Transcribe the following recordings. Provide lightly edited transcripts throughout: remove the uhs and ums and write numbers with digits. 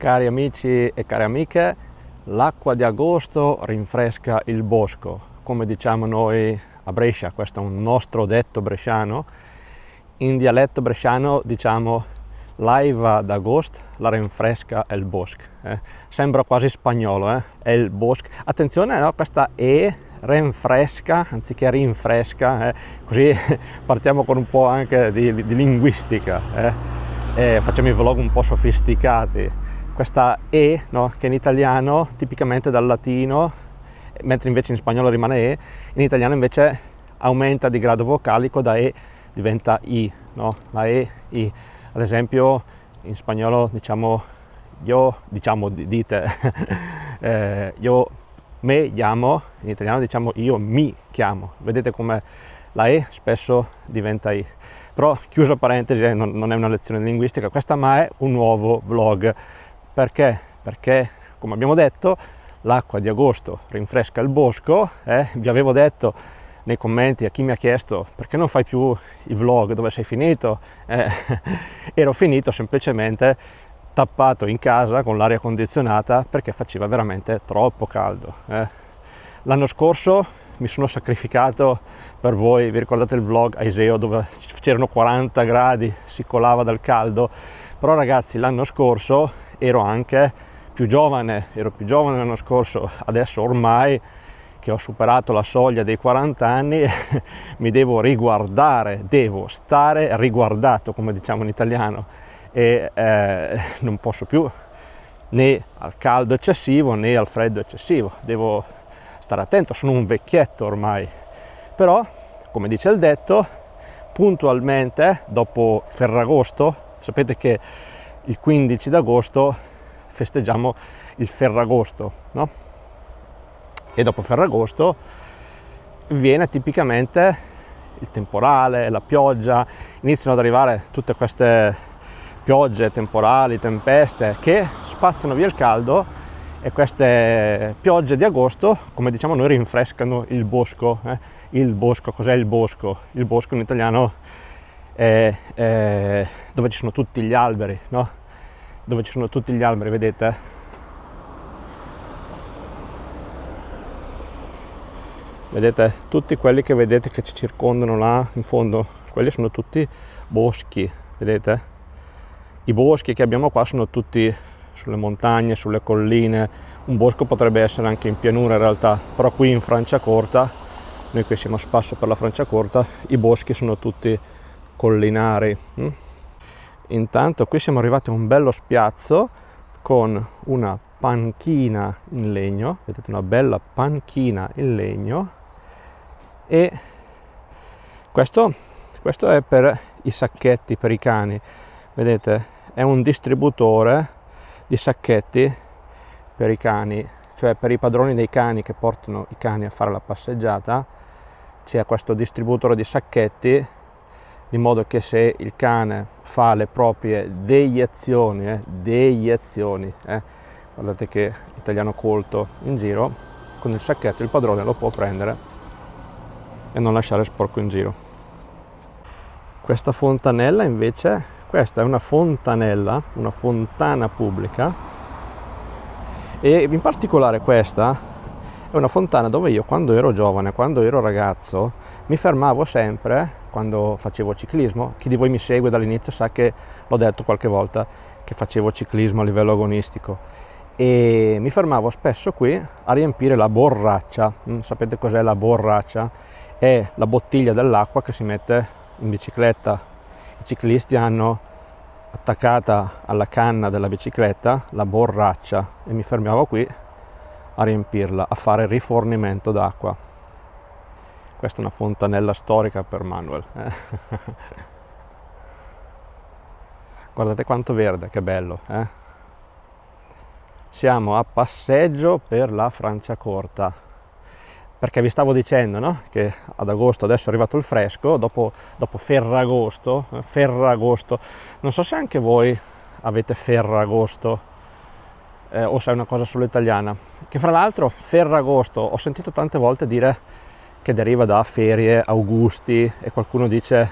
Cari amici e care amiche, l'acqua di agosto rinfresca il bosco, come diciamo noi a Brescia. Questo è un nostro detto bresciano. In dialetto bresciano diciamo l'aiva d'agosto la rinfresca il bosco. Sembra quasi spagnolo, è il bosco. Attenzione, no? Questa rinfresca anziché rinfresca, così partiamo con un po' anche di linguistica, facciamo i vlog un po' sofisticati. Questa no, che in italiano tipicamente dal latino, mentre invece in spagnolo rimane in italiano invece aumenta di grado vocalico, da diventa i, no? La i. Ad esempio in spagnolo diciamo dite io me chiamo, in italiano diciamo io mi chiamo. Vedete come la spesso diventa i. Però chiuso parentesi, non è una lezione di linguistica questa, ma è un nuovo vlog. Perché? Perché, come abbiamo detto, l'acqua di agosto rinfresca il bosco. Vi avevo detto nei commenti a chi mi ha chiesto perché non fai più i vlog, dove sei finito? Ero finito semplicemente tappato in casa con l'aria condizionata perché faceva veramente troppo caldo. L'anno scorso mi sono sacrificato per voi, vi ricordate il vlog a Iseo dove c'erano 40 gradi, si colava dal caldo? Però ragazzi, l'anno scorso ero più giovane l'anno scorso, adesso ormai che ho superato la soglia dei 40 anni mi devo riguardare, devo stare riguardato, come diciamo in italiano, e non posso più né al caldo eccessivo né al freddo eccessivo, devo stare attento, sono un vecchietto ormai. Però, come dice il detto, puntualmente dopo Ferragosto, sapete che il 15 d'agosto festeggiamo il Ferragosto, no? E dopo Ferragosto viene tipicamente il temporale, la pioggia, iniziano ad arrivare tutte queste piogge, temporali, tempeste che spazzano via il caldo, e queste piogge di agosto, come diciamo noi, rinfrescano il bosco. Il bosco, cos'è il bosco? Il bosco in italiano è dove ci sono tutti gli alberi, no? Dove ci sono tutti gli alberi, vedete? Vedete? Tutti quelli che vedete che ci circondano là in fondo, quelli sono tutti boschi, vedete? I boschi che abbiamo qua sono tutti sulle montagne, sulle colline. Un bosco potrebbe essere anche in pianura in realtà, però qui in Franciacorta, noi qui siamo a spasso per la Franciacorta, i boschi sono tutti collinari. Intanto qui siamo arrivati a un bello spiazzo con una panchina in legno, vedete, una bella panchina in legno, e questo è per i sacchetti per i cani, vedete, è un distributore di sacchetti per i cani, cioè per i padroni dei cani che portano i cani a fare la passeggiata. C'è questo distributore di sacchetti, di modo che se il cane fa le proprie deiezioni, guardate che italiano colto in giro, con il sacchetto il padrone lo può prendere e non lasciare sporco in giro. Questa fontanella invece, questa è una fontanella, una fontana pubblica, e in particolare questa è una fontana dove io, quando ero giovane, quando ero ragazzo, mi fermavo sempre quando facevo ciclismo. Chi di voi mi segue dall'inizio sa che l'ho detto qualche volta che facevo ciclismo a livello agonistico, e mi fermavo spesso qui a riempire la borraccia. Sapete cos'è la borraccia? È la bottiglia dell'acqua che si mette in bicicletta. I ciclisti hanno attaccata alla canna della bicicletta la borraccia, e mi fermavo qui a riempirla, a fare rifornimento d'acqua. Questa è una fontanella storica per Manuel. Guardate quanto verde, che bello, Siamo a passeggio per la Franciacorta, perché vi stavo dicendo, no? Che ad agosto adesso è arrivato il fresco, dopo Ferragosto, non so se anche voi avete Ferragosto, o se è una cosa solo italiana, che fra l'altro Ferragosto ho sentito tante volte dire che deriva da ferie, augusti, e qualcuno dice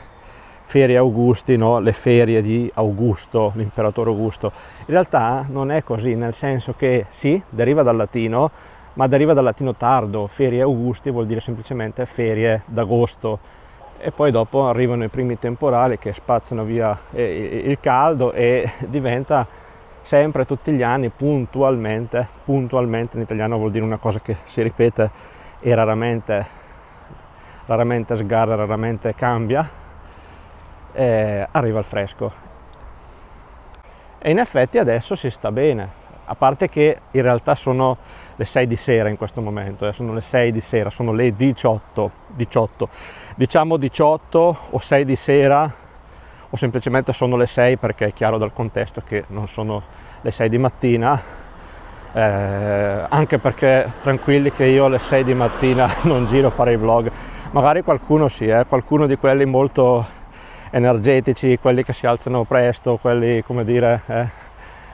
ferie Augusti, no? Le ferie di Augusto, l'imperatore Augusto. In realtà non è così, nel senso che sì, deriva dal latino, ma deriva dal latino tardo. Ferie Augusti vuol dire semplicemente ferie d'agosto, e poi dopo arrivano i primi temporali che spazzano via il caldo e diventa sempre, tutti gli anni, puntualmente in italiano vuol dire una cosa che si ripete e raramente sgarra, raramente cambia, arriva il fresco. E in effetti adesso si sta bene, a parte che in realtà sono le 6 di sera in questo momento, sono le 6 di sera, sono le 18, diciamo 18 o 6 di sera, o semplicemente sono le 6 perché è chiaro dal contesto che non sono le 6 di mattina, anche perché tranquilli che io alle 6 di mattina non giro a fare i vlog, magari qualcuno sì, qualcuno di quelli molto energetici, quelli che si alzano presto, quelli, come dire,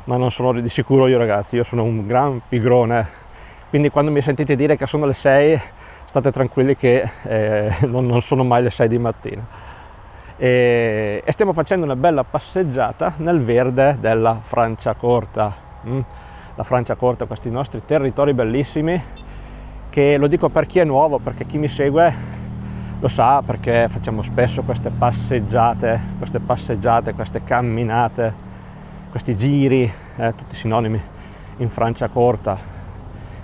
ma non sono di sicuro io, ragazzi, io sono un gran pigrone, quindi quando mi sentite dire che sono le 6 state tranquilli che non sono mai le 6 di mattina. E stiamo facendo una bella passeggiata nel verde della Franciacorta. La Franciacorta, questi nostri territori bellissimi, che lo dico per chi è nuovo, perché chi mi segue lo sa, perché facciamo spesso queste passeggiate, queste camminate, questi giri, tutti sinonimi, in Franciacorta,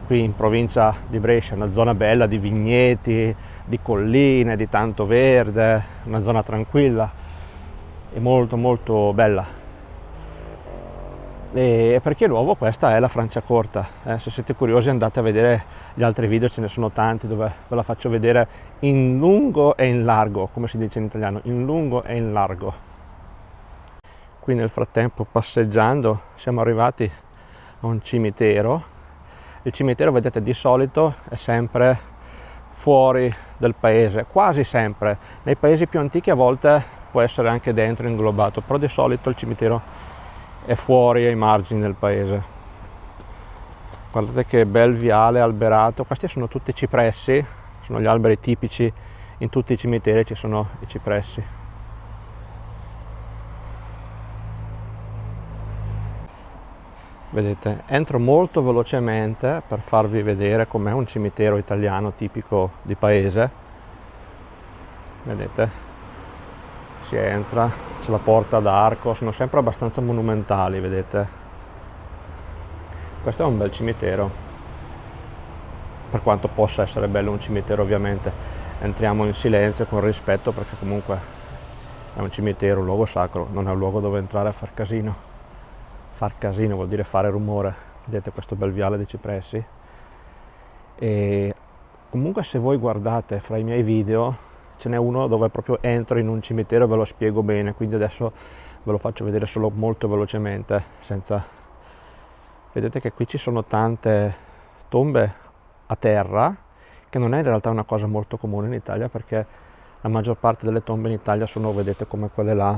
qui in provincia di Brescia, una zona bella di vigneti, di colline, di tanto verde, una zona tranquilla e molto molto bella. E per chi è nuovo, questa è la Franciacorta. Se siete curiosi andate a vedere gli altri video, ce ne sono tanti dove ve la faccio vedere in lungo e in largo, come si dice in italiano, in lungo e in largo. Qui nel frattempo, passeggiando, siamo arrivati a un cimitero. Il cimitero, vedete, di solito è sempre fuori del paese, quasi sempre. Nei paesi più antichi a volte può essere anche dentro, inglobato, però di solito il cimitero è fuori, ai margini del paese. Guardate che bel viale alberato, questi sono tutti cipressi, sono gli alberi tipici, in tutti i cimiteri ci sono i cipressi. Vedete, entro molto velocemente per farvi vedere com'è un cimitero italiano tipico di paese. Vedete, si entra, c'è la porta d'arco, sono sempre abbastanza monumentali, vedete. Questo è un bel cimitero, per quanto possa essere bello un cimitero ovviamente. Entriamo in silenzio, con rispetto, perché comunque è un cimitero, un luogo sacro, non è un luogo dove entrare a far casino. Far casino vuol dire fare rumore. Vedete questo bel viale di cipressi? E comunque, se voi guardate fra i miei video, ce n'è uno dove proprio entro in un cimitero e ve lo spiego bene, quindi adesso ve lo faccio vedere solo molto velocemente, senza... Vedete che qui ci sono tante tombe a terra, che non è in realtà una cosa molto comune in Italia, perché la maggior parte delle tombe in Italia sono, vedete, come quelle là,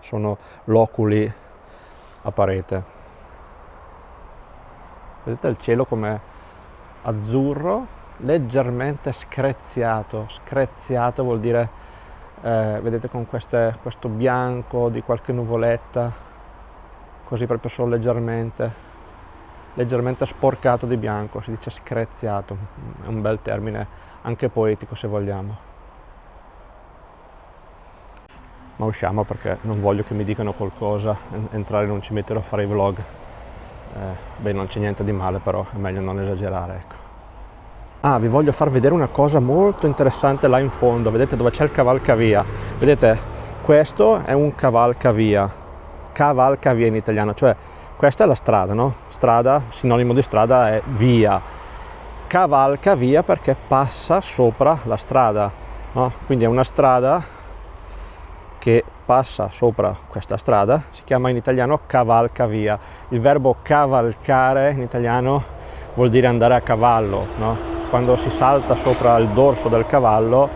sono loculi a parete. Vedete il cielo com'è azzurro, leggermente screziato vuol dire, vedete, con questo bianco di qualche nuvoletta, così proprio solo leggermente sporcato di bianco, si dice screziato, è un bel termine, anche poetico se vogliamo. Ma usciamo perché non voglio che mi dicano qualcosa, entrare in un cimitero a fare i vlog. Beh, non c'è niente di male, però è meglio non esagerare, ecco. Ah, vi voglio far vedere una cosa molto interessante là in fondo, vedete dove c'è il cavalcavia. Vedete, questo è un cavalcavia in italiano, cioè questa è la strada, no? Strada, sinonimo di strada è via. Cavalcavia perché passa sopra la strada, no? Quindi è una strada che passa sopra questa strada, si chiama in italiano cavalcavia. Il verbo cavalcare in italiano vuol dire andare a cavallo, no? Quando si salta sopra il dorso del cavallo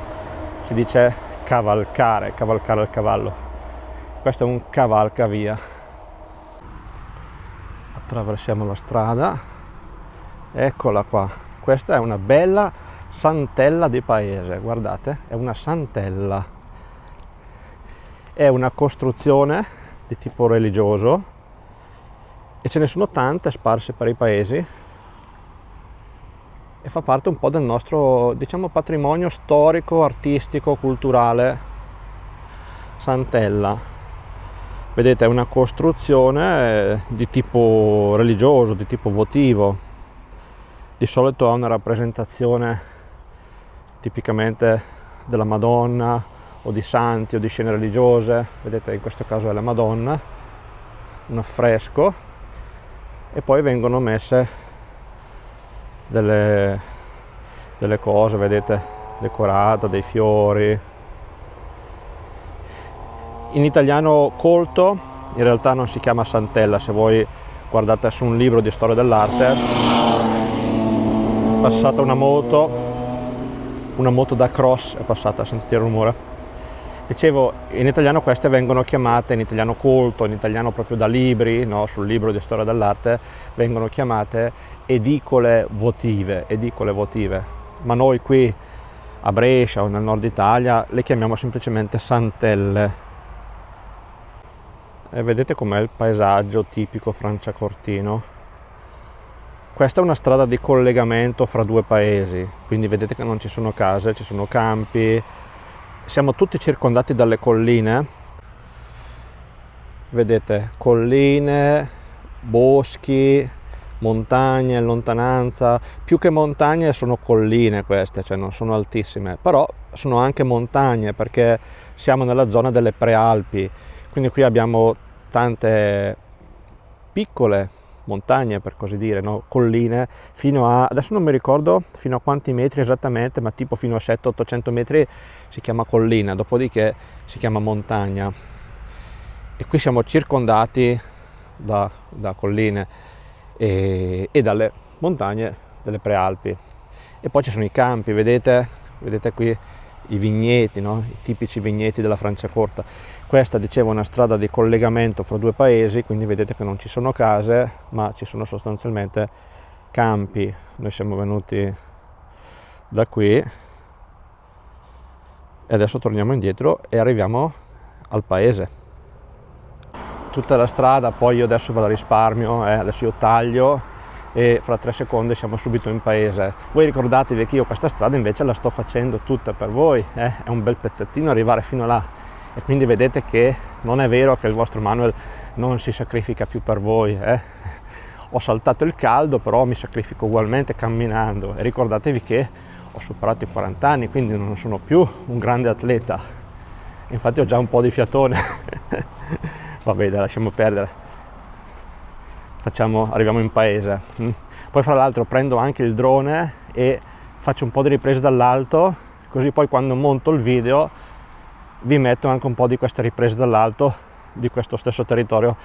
si dice cavalcare il cavallo. Questo è un cavalcavia. Attraversiamo la strada, eccola qua. Questa è una bella santella di paese, guardate, è una santella. è una costruzione di tipo religioso e ce ne sono tante sparse per i paesi e fa parte un po' del nostro, diciamo, patrimonio storico, artistico, culturale. Sant'Ella, vedete, è una costruzione di tipo religioso, di tipo votivo. Di solito ha una rappresentazione tipicamente della Madonna o di santi o di scene religiose. Vedete, in questo caso è la Madonna, un affresco, e poi vengono messe delle cose, vedete, decorate, dei fiori. In italiano colto in realtà non si chiama Sant'Ella, se voi guardate su un libro di storia dell'arte, è passata una moto da cross, è passata, sentite il rumore. Dicevo, in italiano queste vengono chiamate, in italiano colto, in italiano proprio da libri, no? Sul libro di storia dell'arte, vengono chiamate edicole votive, ma noi qui a Brescia o nel nord Italia le chiamiamo semplicemente santelle. E vedete com'è il paesaggio tipico franciacortino. Questa è una strada di collegamento fra due paesi, quindi vedete che non ci sono case, ci sono campi. Siamo tutti circondati dalle colline, vedete, colline, boschi, montagne in lontananza. Più che montagne sono colline queste, cioè non sono altissime, però sono anche montagne perché siamo nella zona delle prealpi, quindi qui abbiamo tante piccole montagne, per così dire, no? Colline, fino a, adesso non mi ricordo fino a quanti metri esattamente, ma tipo fino a 700-800 metri si chiama collina, dopodiché si chiama montagna. E qui siamo circondati da colline e dalle montagne delle prealpi. E poi ci sono i campi, vedete qui i vigneti, no? I tipici vigneti della Franciacorta. Questa, dicevo, è una strada di collegamento fra due paesi, quindi vedete che non ci sono case, ma ci sono sostanzialmente campi. Noi siamo venuti da qui e adesso torniamo indietro e arriviamo al paese. Tutta la strada, poi io adesso ve la risparmio, adesso io taglio e fra 3 secondi siamo subito in paese. Voi ricordatevi che io questa strada invece la sto facendo tutta per voi, è un bel pezzettino arrivare fino là, e quindi vedete che non è vero che il vostro Manuel non si sacrifica più per voi. Ho saltato il caldo, però mi sacrifico ugualmente camminando, e ricordatevi che ho superato i 40 anni, quindi non sono più un grande atleta, infatti ho già un po' di fiatone. Va bene, lasciamo perdere. Arriviamo in paese. Poi fra l'altro prendo anche il drone e faccio un po' di riprese dall'alto, così poi quando monto il video vi metto anche un po' di queste riprese dall'alto di questo stesso territorio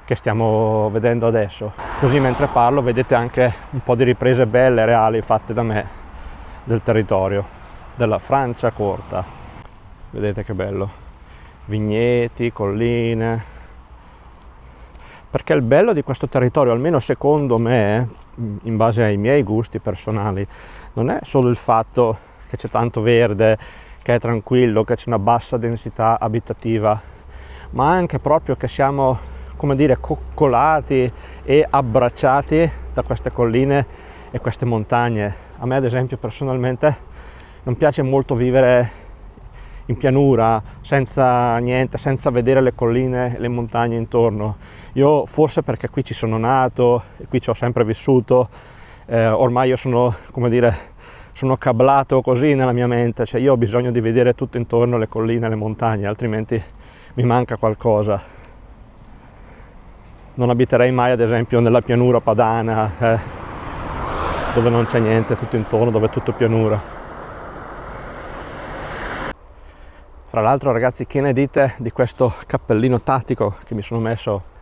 che stiamo vedendo adesso, così mentre parlo vedete anche un po' di riprese belle, reali, fatte da me del territorio della Franciacorta. Vedete che bello, vigneti, colline. Perché il bello di questo territorio, almeno secondo me, in base ai miei gusti personali, non è solo il fatto che c'è tanto verde, che è tranquillo, che c'è una bassa densità abitativa, ma anche proprio che siamo, come dire, coccolati e abbracciati da queste colline e queste montagne. A me ad esempio personalmente non piace molto vivere in pianura, senza niente, senza vedere le colline e le montagne intorno. Io forse perché qui ci sono nato e qui ci ho sempre vissuto, ormai io sono, come dire, sono cablato così nella mia mente, cioè io ho bisogno di vedere tutto intorno, le colline e le montagne, altrimenti mi manca qualcosa. Non abiterei mai ad esempio nella pianura padana, dove non c'è niente tutto intorno, dove è tutto pianura. Tra l'altro ragazzi, che ne dite di questo cappellino tattico che mi sono messo?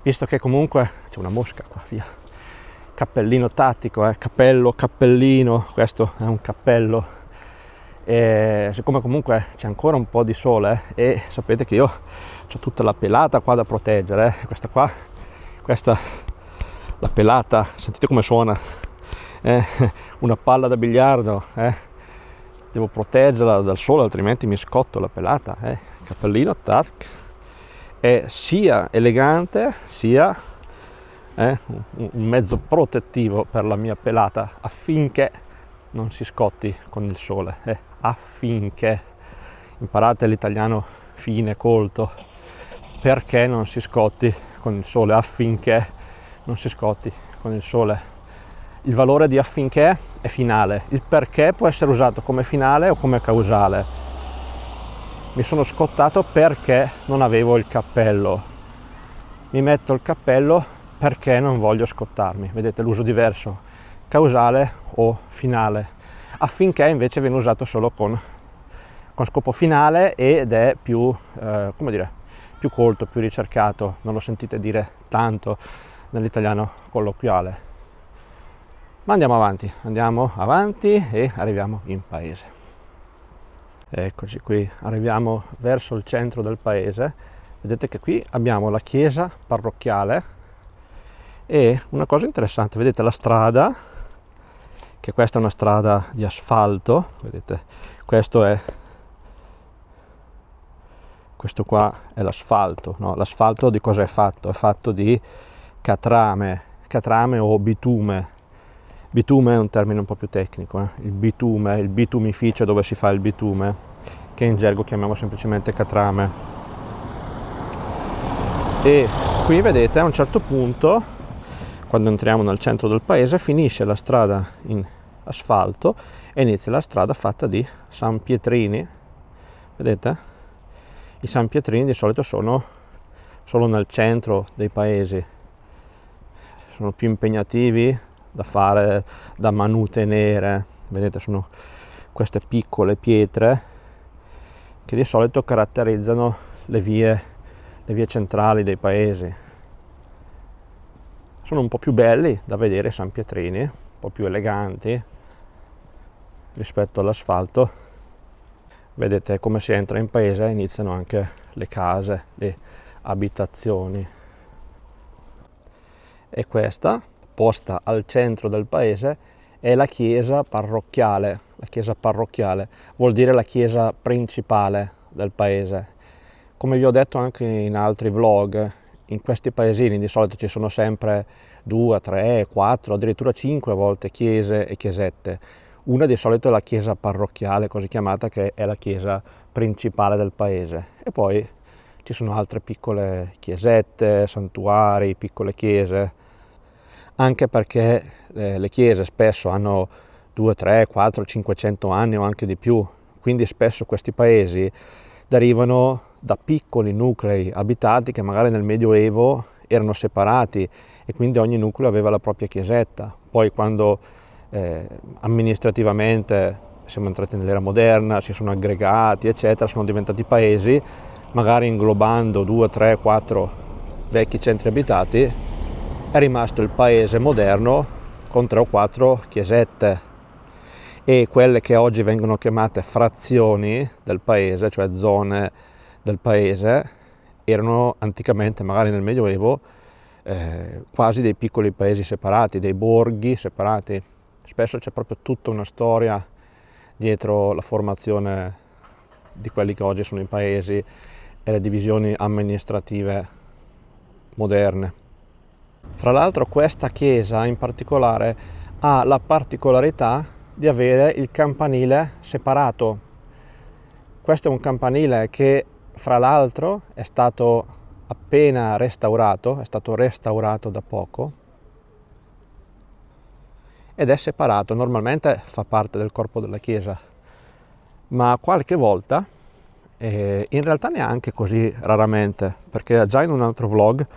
Visto che comunque c'è una mosca qua, via. Cappellino tattico, cappello, cappellino, questo è un cappello. E siccome comunque c'è ancora un po' di sole e sapete che io ho tutta la pelata qua da proteggere, questa la pelata, sentite come suona, una palla da biliardo, devo proteggerla dal sole, altrimenti mi scotto la pelata, cappellino, tac, è sia elegante sia un mezzo protettivo per la mia pelata affinché non si scotti con il sole, affinché, imparate l'italiano fine, colto, perché non si scotti con il sole, affinché non si scotti con il sole. Il valore di affinché è finale, il perché può essere usato come finale o come causale. Mi sono scottato perché non avevo il cappello, mi metto il cappello perché non voglio scottarmi. Vedete l'uso diverso, causale o finale. Affinché invece viene usato solo con scopo finale ed è più, come dire, più colto, più ricercato, non lo sentite dire tanto nell'italiano colloquiale. Ma andiamo avanti e arriviamo in paese. Eccoci qui, arriviamo verso il centro del paese. Vedete che qui abbiamo la chiesa parrocchiale e una cosa interessante, vedete la strada, che questa è una strada di asfalto, vedete, questo qua è l'asfalto, no? L'asfalto di cosa è fatto? È fatto di catrame o bitume. Bitume è un termine un po' più tecnico, il bitume, il bitumificio dove si fa il bitume, che in gergo chiamiamo semplicemente catrame. E qui vedete a un certo punto, quando entriamo nel centro del paese, finisce la strada in asfalto e inizia la strada fatta di sanpietrini. Vedete? I sanpietrini di solito sono solo nel centro dei paesi, sono più impegnativi da fare, da manutenere. Vedete, sono queste piccole pietre che di solito caratterizzano le vie centrali dei paesi. Sono un po' più belli da vedere i sanpietrini, un po' più eleganti rispetto all'asfalto. Vedete come si entra in paese, iniziano anche le case, le abitazioni. E questa, posta al centro del paese, è la chiesa parrocchiale. La chiesa parrocchiale vuol dire la chiesa principale del paese. Come vi ho detto anche in altri vlog, in questi paesini di solito ci sono sempre 2, 3, 4, addirittura 5 volte chiese e chiesette. Una di solito è la chiesa parrocchiale, così chiamata, che è la chiesa principale del paese. E poi ci sono altre piccole chiesette, santuari, piccole chiese, anche perché le chiese spesso hanno 2, 3, 4, 500 anni o anche di più, quindi spesso questi paesi derivano da piccoli nuclei abitati che magari nel Medioevo erano separati e quindi ogni nucleo aveva la propria chiesetta. Poi quando amministrativamente siamo entrati nell'era moderna, si sono aggregati eccetera, sono diventati paesi, magari inglobando 2, 3, 4 vecchi centri abitati, è rimasto il paese moderno con 3 o 4 chiesette, e quelle che oggi vengono chiamate frazioni del paese, cioè zone del paese, erano anticamente, magari nel Medioevo, quasi dei piccoli paesi separati, dei borghi separati. Spesso c'è proprio tutta una storia dietro la formazione di quelli che oggi sono i paesi e le divisioni amministrative moderne. Fra l'altro questa chiesa in particolare ha la particolarità di avere il campanile separato. Questo è un campanile che fra l'altro è stato appena restaurato, è stato restaurato da poco ed è separato. Normalmente fa parte del corpo della chiesa, ma qualche volta, in realtà neanche così raramente, perché già in un altro vlog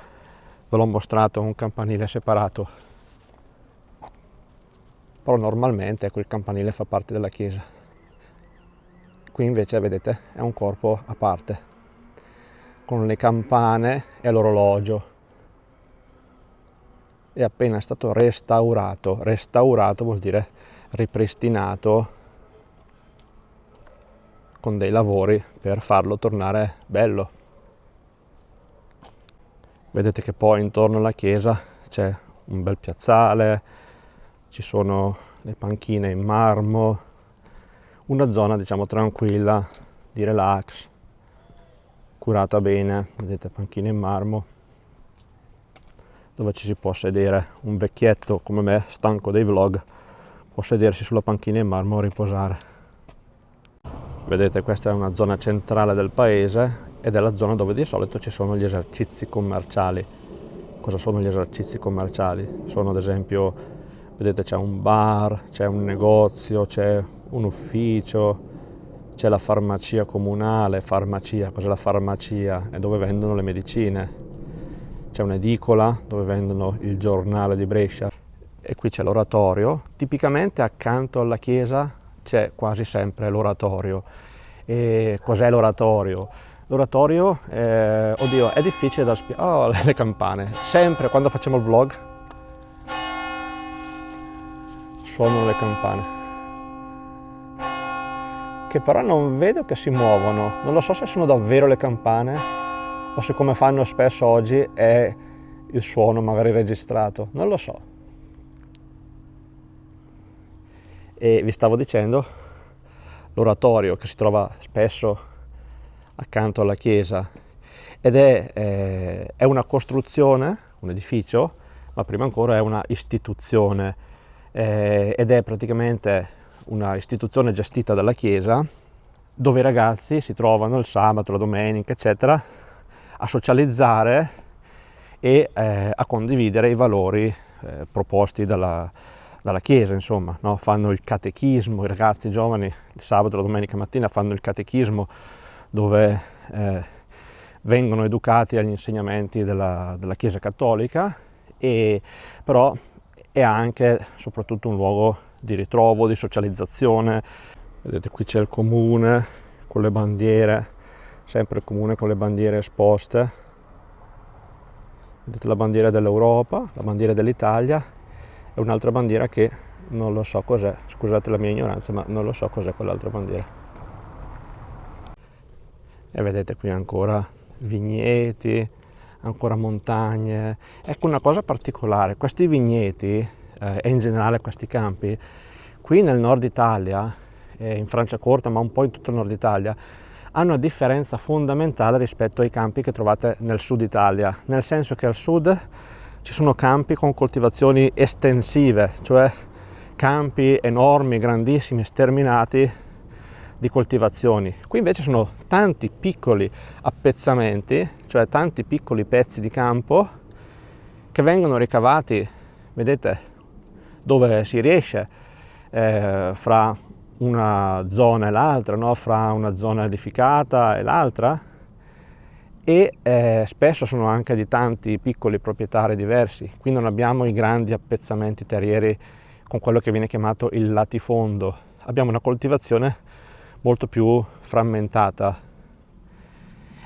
ve l'ho mostrato un campanile separato, però normalmente quel campanile fa parte della chiesa. Qui invece vedete è un corpo a parte, con le campane e l'orologio. È appena stato restaurato. Restaurato vuol dire ripristinato con dei lavori per farlo tornare bello. Vedete che poi intorno alla chiesa c'è un bel piazzale, ci sono le panchine in marmo, una zona diciamo tranquilla, di relax. curata bene, vedete, panchine in marmo dove ci si può sedere. Un vecchietto come me, stanco dei vlog, può sedersi sulla panchina in marmo a riposare. Vedete, questa è una zona centrale del paese ed è la zona dove di solito ci sono gli esercizi commerciali. Cosa sono gli esercizi commerciali? Sono ad esempio, vedete, c'è un bar, c'è un negozio, c'è un ufficio, c'è la farmacia comunale. Farmacia, cos'è la farmacia? È dove vendono le medicine. C'è un'edicola dove vendono il giornale di Brescia e qui c'è l'oratorio. Tipicamente accanto alla chiesa c'è quasi sempre l'oratorio. E cos'è l'oratorio? L'oratorio, oddio, è difficile da spiegare. Oh, le campane. Sempre quando facciamo il vlog suonano le campane, che però non vedo che si muovono. Non lo so se sono davvero le campane o se, come fanno spesso oggi, è il suono magari registrato, non lo so. E vi stavo dicendo, l'oratorio che si trova spesso accanto alla chiesa ed è una costruzione, un edificio, ma prima ancora è una istituzione ed è praticamente una istituzione gestita dalla chiesa, dove i ragazzi si trovano il sabato, la domenica, eccetera, a socializzare e a condividere i valori proposti dalla Chiesa, insomma, no? Fanno il catechismo, i ragazzi giovani il sabato e la domenica mattina fanno il catechismo dove vengono educati agli insegnamenti della Chiesa cattolica, e però è anche soprattutto un luogo di ritrovo, di socializzazione. Vedete, qui c'è il comune con le bandiere, sempre il comune con le bandiere esposte. Vedete la bandiera dell'Europa, la bandiera dell'Italia e un'altra bandiera che non lo so cos'è, scusate la mia ignoranza, ma non lo so cos'è quell'altra bandiera. E vedete qui ancora vigneti, ancora montagne. Ecco una cosa particolare, questi vigneti e in generale questi campi, qui nel nord Italia, in Franciacorta, ma un po' in tutto il nord Italia, hanno una differenza fondamentale rispetto ai campi che trovate nel sud Italia, nel senso che al sud ci sono campi con coltivazioni estensive, cioè campi enormi, grandissimi, sterminati di coltivazioni. Qui invece sono tanti piccoli appezzamenti, cioè tanti piccoli pezzi di campo che vengono ricavati, vedete, dove si riesce, fra una zona e l'altra, no? Fra una zona edificata e l'altra, e spesso sono anche di tanti piccoli proprietari diversi. Qui non abbiamo i grandi appezzamenti terrieri con quello che viene chiamato il latifondo, abbiamo una coltivazione molto più frammentata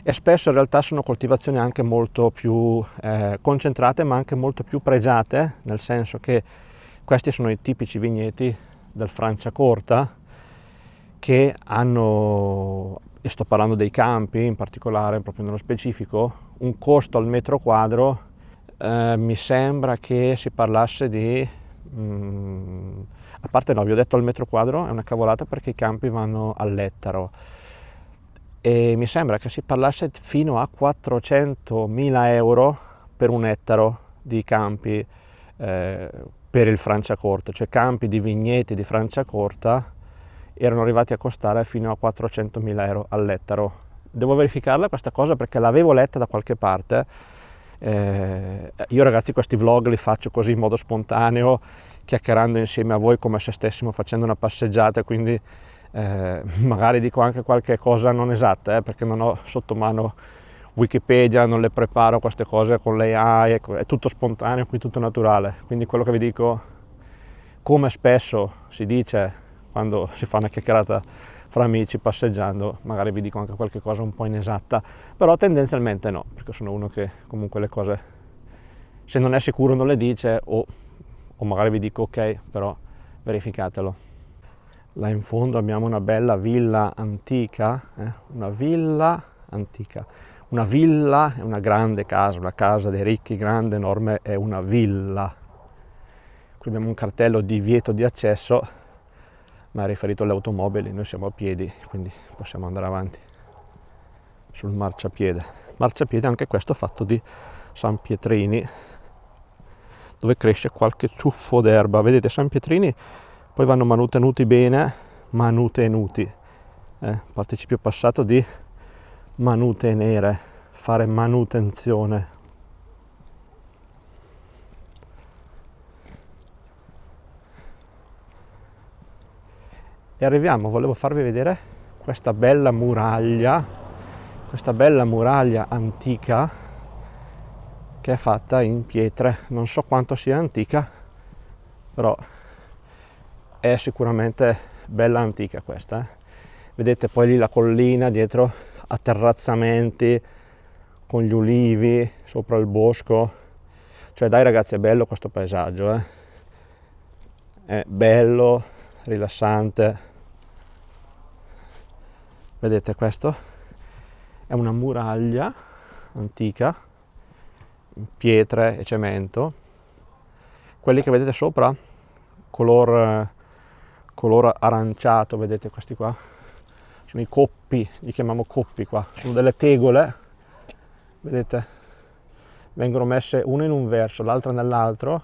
e spesso in realtà sono coltivazioni anche molto più concentrate, ma anche molto più pregiate, nel senso che questi sono i tipici vigneti del Franciacorta che hanno, e sto parlando dei campi in particolare, proprio nello specifico, un costo al metro quadro, mi sembra che si parlasse di, a parte no, vi ho detto al metro quadro, è una cavolata perché i campi vanno all'ettaro, e mi sembra che si parlasse fino a 400.000 euro per un ettaro di campi per il Franciacorta, cioè campi di vigneti di Franciacorta erano arrivati a costare fino a 400.000 euro all'ettaro. Devo verificarla questa cosa perché l'avevo letta da qualche parte. Io ragazzi questi vlog li faccio così in modo spontaneo, chiacchierando insieme a voi come se stessimo facendo una passeggiata, quindi magari dico anche qualche cosa non esatta, perché non ho sotto mano Wikipedia, non le preparo queste cose con l'AI, è tutto spontaneo, qui tutto naturale, quindi quello che vi dico, come spesso si dice quando si fa una chiacchierata fra amici passeggiando, magari vi dico anche qualche cosa un po' inesatta, però tendenzialmente no, perché sono uno che comunque le cose, se non è sicuro non le dice, o magari vi dico ok, però verificatelo. Là in fondo abbiamo una bella villa antica, una villa antica. Una villa è una grande casa, una casa dei ricchi, grande, enorme, è una villa. Qui abbiamo un cartello di divieto di accesso, ma è riferito alle automobili, noi siamo a piedi, quindi possiamo andare avanti. sul marciapiede anche questo fatto di San Pietrini, dove cresce qualche ciuffo d'erba. Vedete, San Pietrini poi vanno manutenuti bene, participio passato di manutenere, fare manutenzione. E arriviamo, volevo farvi vedere questa bella muraglia antica che è fatta in pietre. Non so quanto sia antica, però è sicuramente bella antica questa. Vedete poi lì la collina dietro, a terrazzamenti con gli ulivi sopra il bosco. Cioè dai ragazzi, è bello questo paesaggio, è bello, rilassante. Vedete, questo è una muraglia antica in pietre e cemento. Quelli che vedete sopra color aranciato, vedete questi qua sono i coppi, li chiamiamo coppi qua, sono delle tegole, vedete, vengono messe una in un verso, l'altra nell'altro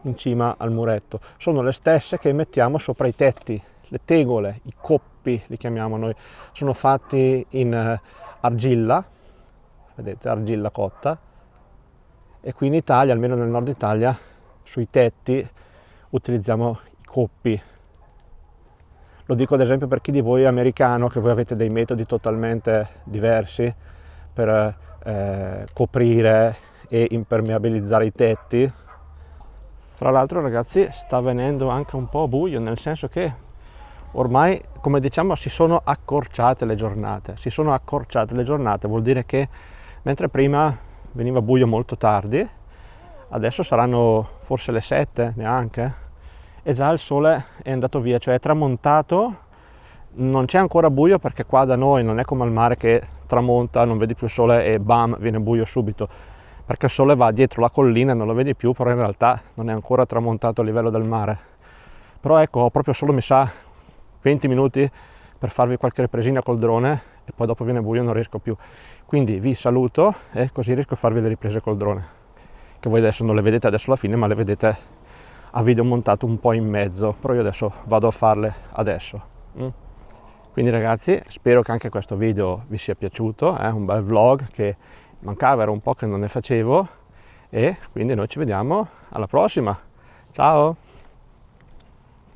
in cima al muretto. Sono le stesse che mettiamo sopra i tetti. Le tegole, i coppi li chiamiamo noi, sono fatti in argilla, vedete, argilla cotta, e qui in Italia, almeno nel nord Italia, sui tetti utilizziamo i coppi. Lo dico ad esempio per chi di voi è americano, che voi avete dei metodi totalmente diversi per coprire e impermeabilizzare i tetti. Fra l'altro ragazzi, sta venendo anche un po' buio, nel senso che ormai, come diciamo, si sono accorciate le giornate. Vuol dire che mentre prima veniva buio molto tardi, adesso saranno forse le 7 neanche, e già il sole è andato via, cioè è tramontato. Non c'è ancora buio perché qua da noi non è come al mare che tramonta, non vedi più il sole e bam, viene buio subito, perché il sole va dietro la collina e non lo vedi più, però in realtà non è ancora tramontato a livello del mare. Però ecco, ho proprio solo, mi sa, 20 minuti per farvi qualche ripresina col drone e poi dopo viene buio e non riesco più. Quindi vi saluto e così riesco a farvi le riprese col drone, che voi adesso non le vedete adesso alla fine, ma le vedete a video montato un po' in mezzo, però io adesso vado a farle adesso. Quindi ragazzi, spero che anche questo video vi sia piaciuto, è un bel vlog che mancava, era un po' che non ne facevo, e quindi noi ci vediamo alla prossima. Ciao!